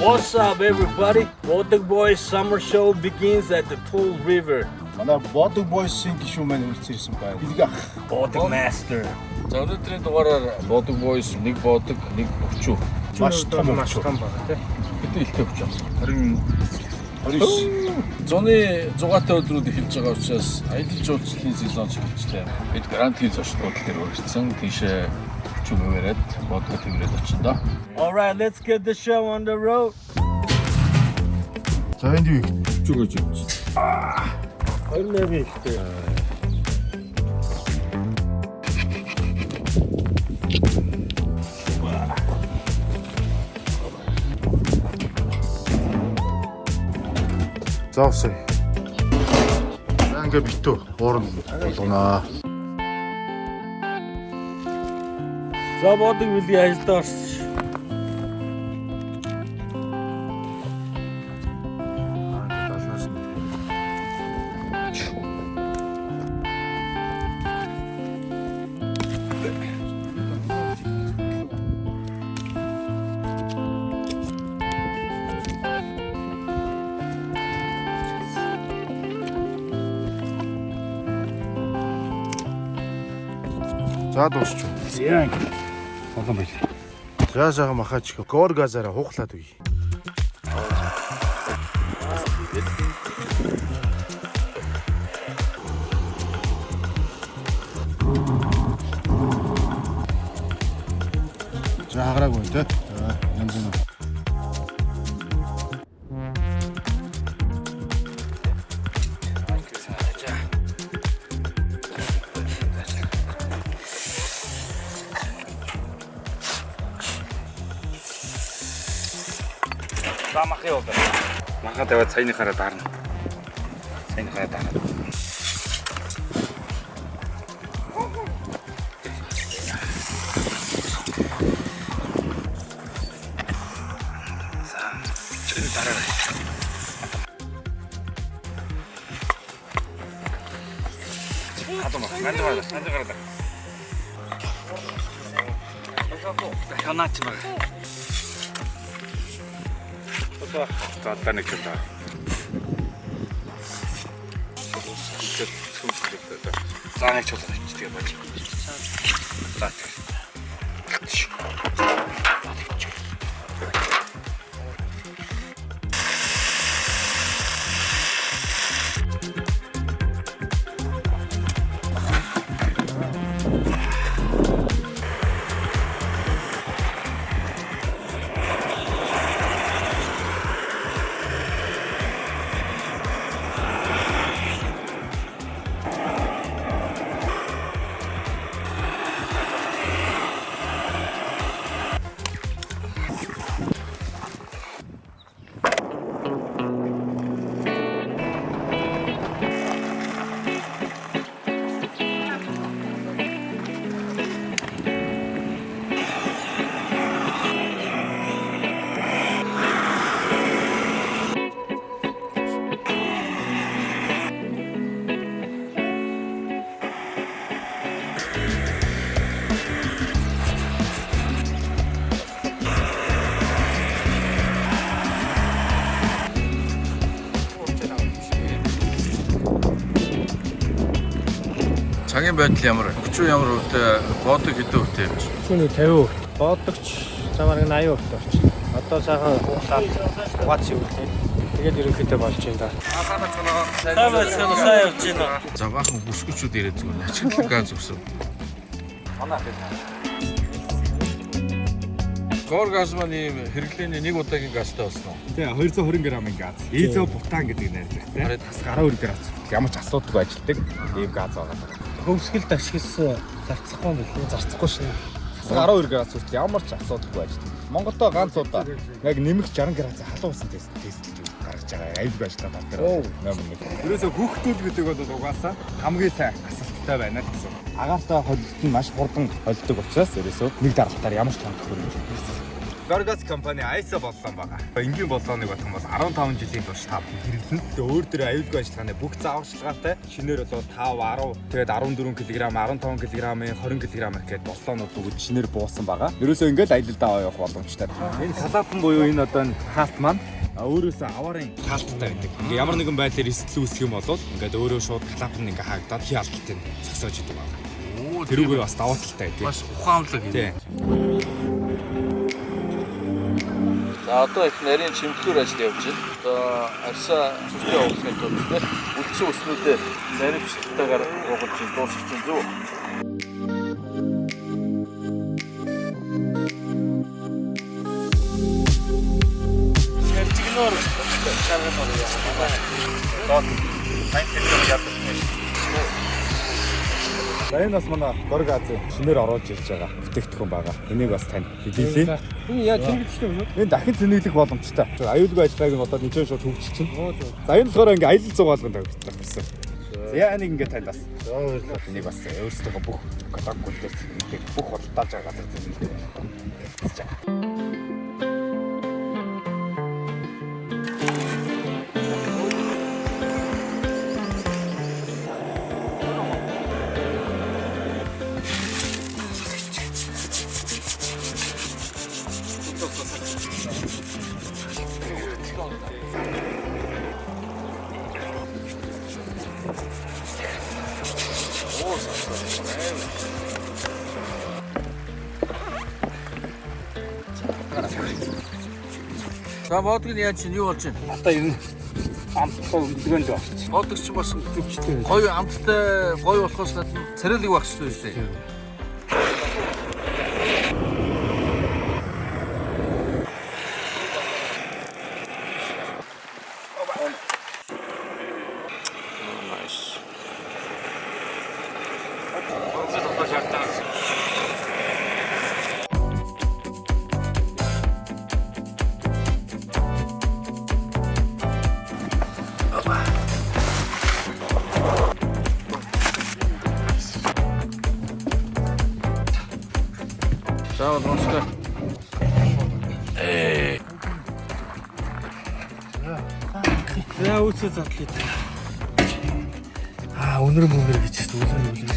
What's up, everybody? Bodig Boys summer show begins at the Pool River. Манай Bodig Boys-ийн гишүүн маань үргэлж ирсэн байна. Билэг ах. Bodig Master. За өнөөдрийн дугаараар Bodig Boys нэг бодог, нэг өвчүү. Маш том байгаа тийм. Бид ихтэй өвч авсан. 29 зуны 6-аатай өдрүүд эхэлж байгаа учраас аялал жуулчлалын сезон эхэлжлээ. Бид гарантийн зочдууд дээр өргөцсөн. Тийшээ өвчүүгээрээд бодгоо тэмрээд очино да. All right, let's get the show on the road. За энд юу Өвчүүгөөж юм. 28 ихтэй. заавсаа. Ингээ битүү уурна болгоно. За бодог билий ажилдаа орсон. За дуусч. Яа. Болон байл. За сайхан махаач гоор газаараа хуухлаад үе. За хагараагүй те. За янз бүр. Мах яваа. Махаа тавиад саяныхаараа даарна. Саяныхаараа даарна. За, чинь дараарай. Хатама, ганцаараа. Хянаач баг. За таныг ч удаа. За нэг ч удаа тэгээ бач. За. Цагийн байдал ямар? Өвчүү ямар өвтэй? Бодог хэдэн өвтэй явж? Шүний 50%. Бодогч замаар 80% орчихлоо. Одоо сайхан хуухлаад угаач юу гэх юм. Тэгээд ерөнхийдөө болж байна да. Сайн явж байна. За баахан бүсгүүчүүд ирээд зүгээр ачаглал газ өгсөн. Манаа гэдэг. Гоор газ маань ийм хэрэглээний нэг удаагийн газтай болсон уу? Тий 220 г-ын газ. Изо бутан гэдэг нэртэй. Хараад Бас 12 г. Ямар ч асуудаггүй ажилтдаг ийм газ байгаа. Хөвсгөлд ашигласан зарцахгүй юм билээ. Зарцахгүй шин. 12 г хүртэл ямар ч асуудаггүй ажилтдаг. Монголдо ганц удаа яг нэмэх 60 г халуун усан тестэлж гаргаж байгаа. Аюулгүй ажиллагаа тал дээр. Номер 1. Ерөөсө хүүхдүүд гэдэг бол угаасаа хамгийн сайн асуулттай байна гэсэн. Агаартай холилт нь маш хурдан холилдог учраас ерөөсө нэг дараалтаар ямар ч хангах хөрөнгө. Gorgas компани ISO боллоо байгаа. Энгийн болгооныг бодох юм бол 15 жилийн турш та хэрэглэн. Тэгээ өөр дөр аюулгүй ажиллагааны бүх зааварчилгаатай шинээр болоо 5, 10, тэгээд 14 кг, 15 кг, 20 кг гэхэд боллоонууд бүгд шинээр буусан байгаа. Ерөөсөө ингээл аялалдаа явах боломжтой. Энэ калапан буюу энэ одоо хаалт маань өөрөөсөө аварын хаалттай байдаг. Ингээ ямар нэгэн байдлаар эсэл үүсэх юм бол ингээд өөрөө шууд калапан ингээ хаагдаад хий алдалтай зогсоож идэг байгаа. Тэрүүгээр бас даваа талтай байдаг. Маш ухаанлаг юм. Тийм. За одоо их нарийн чимтлүүр ажил явж байна. Одоо арьсаа зүрхтэй явуулахын тулд үлдсэн өснүүдээ нарийн бичлэгтэйгээр угуулж дуусгах чинь зөв. Сэржигнөр шаргал байна. Дот сайн хэлбэр яадаг юм. За энэ бас манай Горгаз шинээр оруулж ирж байгаа бүтээгдэхүүн байгаа. Энийг бас тань хэлээ. Энэ яа зэнгэлжтэй юм уу? Энэ дахин зэнэглэх боломжтой. Аюулгүй ажиллагааг нь одоо нэгэн шууд хөгжиж чинь. За энэ болохоор ингээ аялал зугаалганд тавьчихсан. За энийг ингээ тань бас. Энийг бас өөрсдөө бүх каталогууд дээр бүх худалдааж байгаа газар зэнэглэх байна. За бодгийг яаж чинь юу болж байна? Одоо энэ амттай өндгөөнд байна. Бодогч бас гоё амттай гоё болохоос гадна царайлаг байх хэрэгтэй шүү дээ. За болоостой. За үүсээ задлаа. Өнөр гэж үлэр.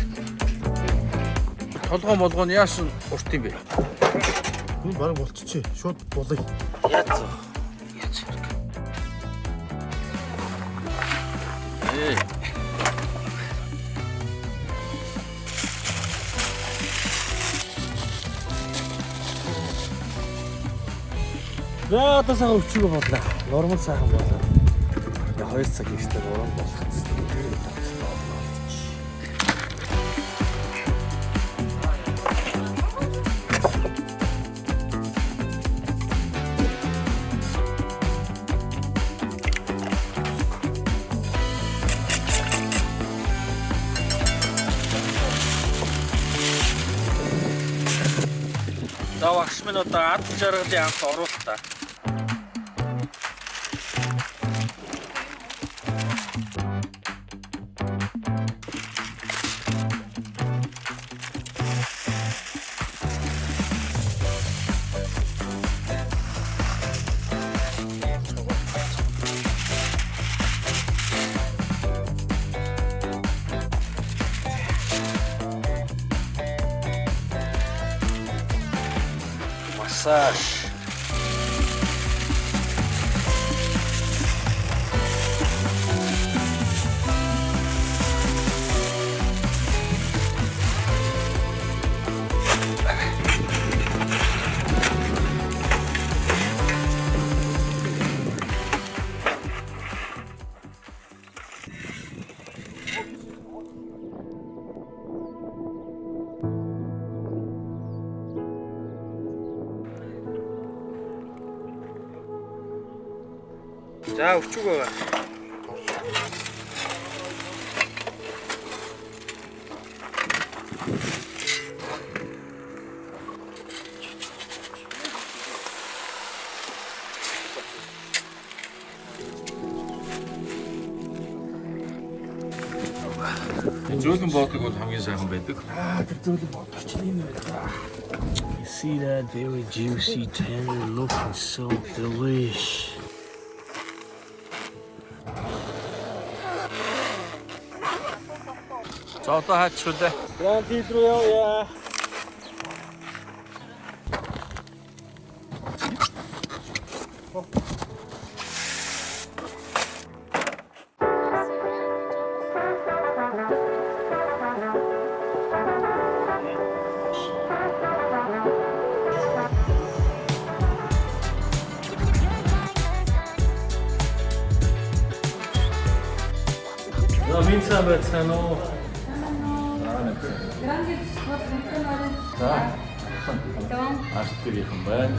Толгоо молгоо нь яасан урт юм бэ? Энэ баг болчихжээ. Шууд булаа. Яац. За одоо сайхан өвчгөө бодлоо. Нормал сайхан болоо. 2 цаг ихтэй уран болгоцсон. Тэр тавцсан болно. За багш минь одоо ад жаргалын анх оруулалтаа. Массаж. За өвчөг байгаа. Зөөлөн бодлого бол хамгийн сайхан байдаг. Тэр зөөлөн бодож юм байдаг. See that very juicy, tender, looking so delish. За одоо хаач шүү дээ. Гранд Хит руу явъя. За минцаа байцгаана уу? Артилийнхэн байна.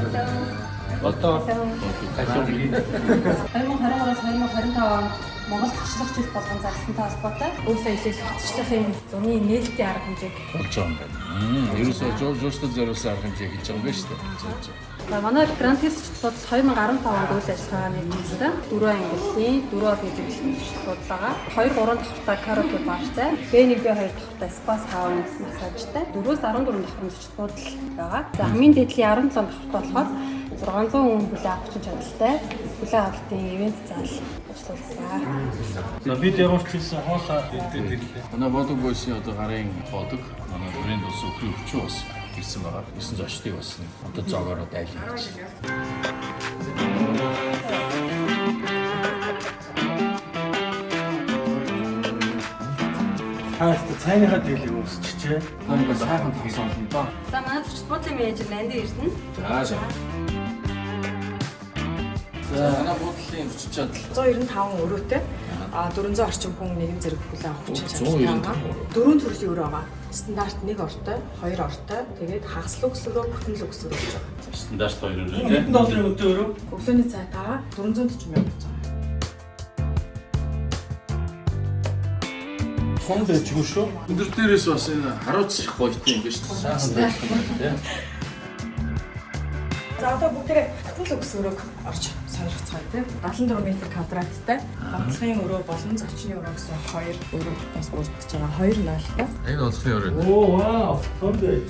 Одоо 2023-аас 2025 онд Монгол туршлах жил болгон зарсан та холбоотой өөрсдөө илээс туршлахын зуны нээлтийн арга хэмжээг болж байгаа юм байна. Ерөөсөө жуулчдад зориулсан арга хэмжээ хийж байгаа юм байна шүү дээ. За манай Гранд Хит зочдлууд 2015 онд үйл ажиллагаа нэгжсэн 4 ангиллын 4 физикийн зочдлууд байгаа. 2-3 давхртай караоке бартай, B1-B2 давхртай спа сауна массажтай, 4-14 давхрын зочдлууд л байгаа. За хамгийн дээдлийн 17 давхртай болохоор 600 хүн хүлээн авах чадaltaй хүлээн авалтын ивент зал ажиллаулсан. За бид ямарчилсан хоолоо Манай бодог бойсын одоо гарын бодог манай брэнд ус өхрийн өвчөө бас ирсэн байгаа. 9 зочдыг бас одоо зоогоороо дайлсан гэж. хааст цайныхаа дийлийг өсчихжээ. Намайг сайхан хийсэн юм даа. За манай зочдлуудын менежер Нанди ирсэн. За. За манай бодлын өвч чадал 195 өрөөтэй 400 орчим хүн нэгэн зэрэг хүлээн авах чадaltaй. 4 төрлийн өрөө байгаа. Стандарт 1 ортой, 2 ортой, тэгээд хагас лукс өрөө, бүтэн лукс өрөө гэж байгаа. стандарт 2 өрөө тийм. Хэдэн долларын өдөө өрөө? Өглөөний цайтаа 440 мянга гэж байгаа. Хон дэжгүй шүү. Өндөр дээрээс бас энэ харуулц их гоётой юм биш үү? Тийм. За одоо бүгдээ бүтэн лукс өрөөг орж сонирхцгаая тийм. 74 м квадраттай. Батлагын өрөө болон зочны өрөө гэсэн 2 өрөө бас бүрдэж байгаа. 2 наалтай. Энэ олохын өрөө. Оо вау, хон дэж.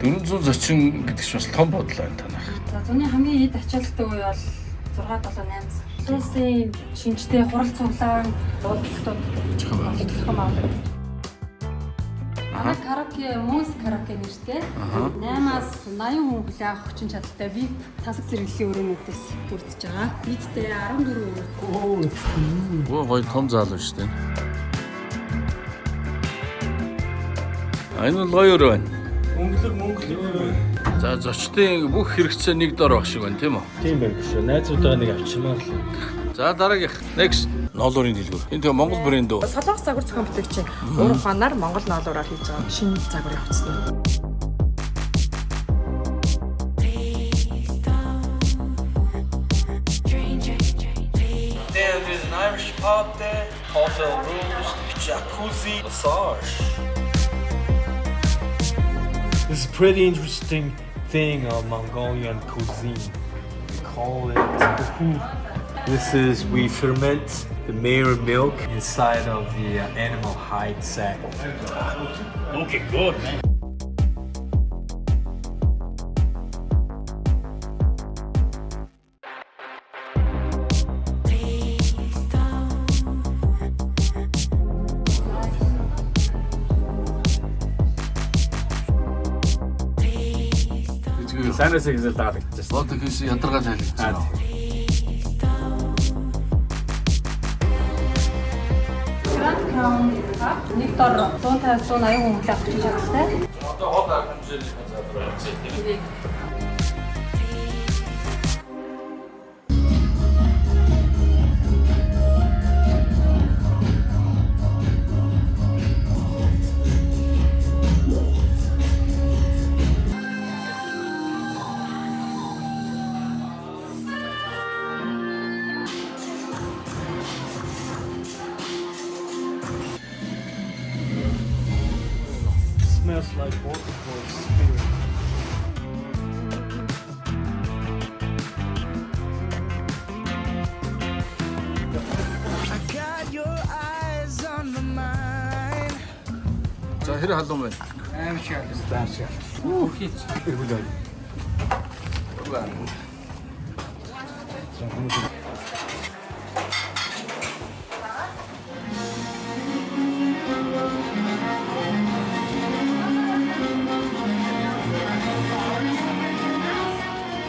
400 зочин гэдэг чинь бас том бодол байна танах. За зуны хамгийн эд ачаалттай үе бол 6-7-8 сар. Улсын шинжтэй хурал цуглаан бодлоготод бодлогохон авдаг. Манай караоке мус караоке нэртэй 8-аас 80 хүн хүлээн авах хүчин чадалтай VIP тасаг зэрэглэлийн өрөөнүүдээс бүрдэж байгаа. Нийтдээ 14 өрөө. Оо гоё том зал байна шүү дээ. Энэ бол гоё өрөө байна. Мөнгөлөг. За зочдын бүх хэрэгцээ нэг дор баг шиг байна тийм үү? Тийм байх шүү. Найзуудаа нэг авчимаар л. За дараагийнх. Next ноолуурын дэлгүүр. Энэ тэгээ Монгол брэнд үү? Солонгос загвар зохион бүтээгчийн уур ухаанаар Монгол ноолуураар хийж байгаа шинэ загвар явуулсан. There is an Irish pub there, hotel rooms, jacuzzi, massage. This is a pretty interesting thing of Mongolian cuisine. We call it tuhu. This is, we ferment the mare milk inside of the animal hide sack. Looking good, man. Санасыг зэл даалгаж. Лото хийсэн ядаргаал хэлж байна. Grand Crown нэг дор 150-180 хүн хүлээн авах хүчин чадалтай. Одоо хол арга хэмжээний газар байна. Smells like waterfall spirit. хэрэг халуун байна.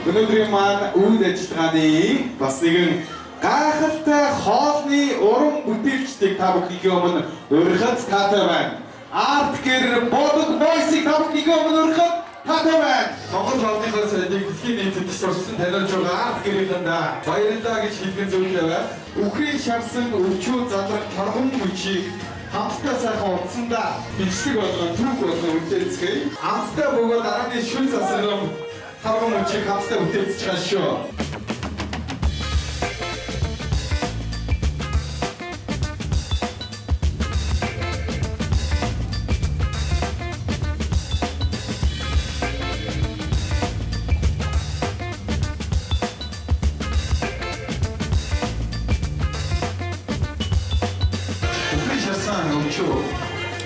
Өнөөдрийн маань үйл ажиллагааны бас нэгэн гайхалтай хоолны уран бүтээлчдийг та бүхний өмнө урьхад таатай байна. Арт-гэр бодог бойсыг та бүхний өмнө урьхад таатай байна. Монгол хоолныхоо сайдыг дэлхийн нийтэд сурсан таниулж байгаа арт-гэрийн баярлалаа гэж хэлгэн зөвлөе байна. Үхрийн шарсан өвчөө задрах торгон мөчийг хамтдаа сайхан утсандаа бичлэг болгон түүх болгон үлдээцгээе. Хамтдаа бөгөөд дарааны шүн засаграм торгон мөчийг хамтдаа үлдээцэж байгаа шүү.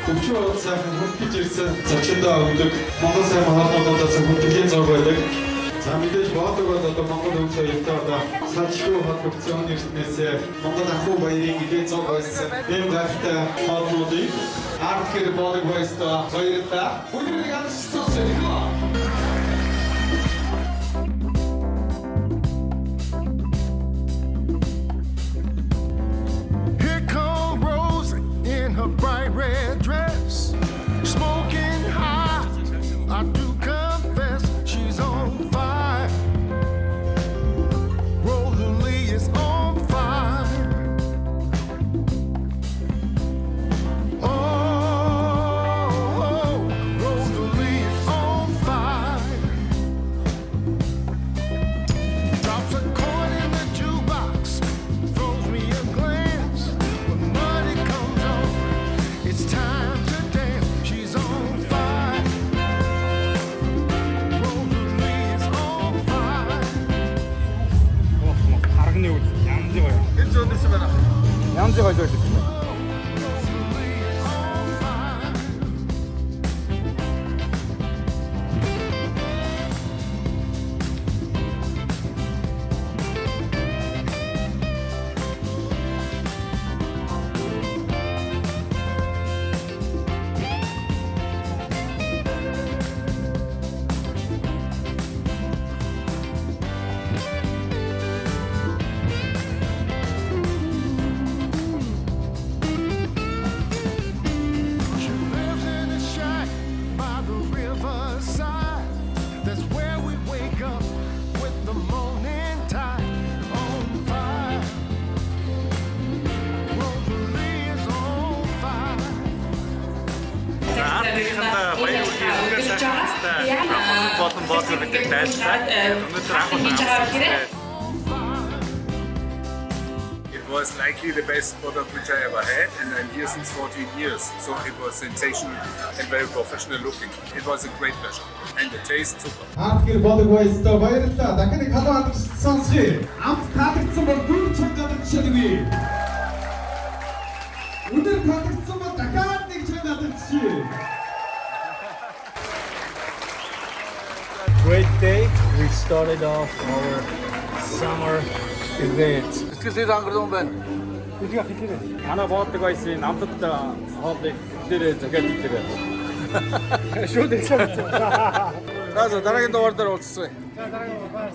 Өвчөө сайхан хүндэж ирсэн зочиндоо өгдөг Монгол сайн хоолнуудаас хүндэтгэлийн зураг байдаг. За мэдээж бодог бол одоо Монгол өвчөө өвдөө одоо салшгүй холбогдсон эрдэнэс Монгол ахуй баярын идэ зураг байсан. Энэ гайхалтай хоолнуудыг арт-гэр бодог байстай баярлалаа. Бүгдийг амжилттай сэргөө. Bright red dress, smoking hot. I do confess she's on fire. Rosalie is on fire. Oh, Rosalie is on fire. Drops a coin in the jukebox, throws me a glance. When money comes on, it's time to dance. She's on fire. Rosalie is on fire. Харганы үйл янзын гоё. Энэ зөндөөс байна. Янзын гоё зүйл. Rosalie is on fire. She lives in a shack by the riverside. That's where we wake up with the morning tide. On fire. Rosalie is on fire. It was likely the best product which I ever had, and I'm here since 14 years. So it was sensational and very professional looking. It was a great pleasure. And the taste, super. Арт-гэр бодог байстай баярлалаа. Дахин нэг халуун хамт сонсгий. Амт таалагдсан бол бүр чангадаг шилгүй. Өнөр таалагдсан бол дахиад нэг чангадаг шил. Great day. We started off our summer event. Сэтгэлээр ангарлуун байна. Манай бодог байсан намтад хоолыг дээрээ захиад идэв. Шууд ирсэн. За дараагийн дугаар дээр уулзъя. За дараагийн дугаар.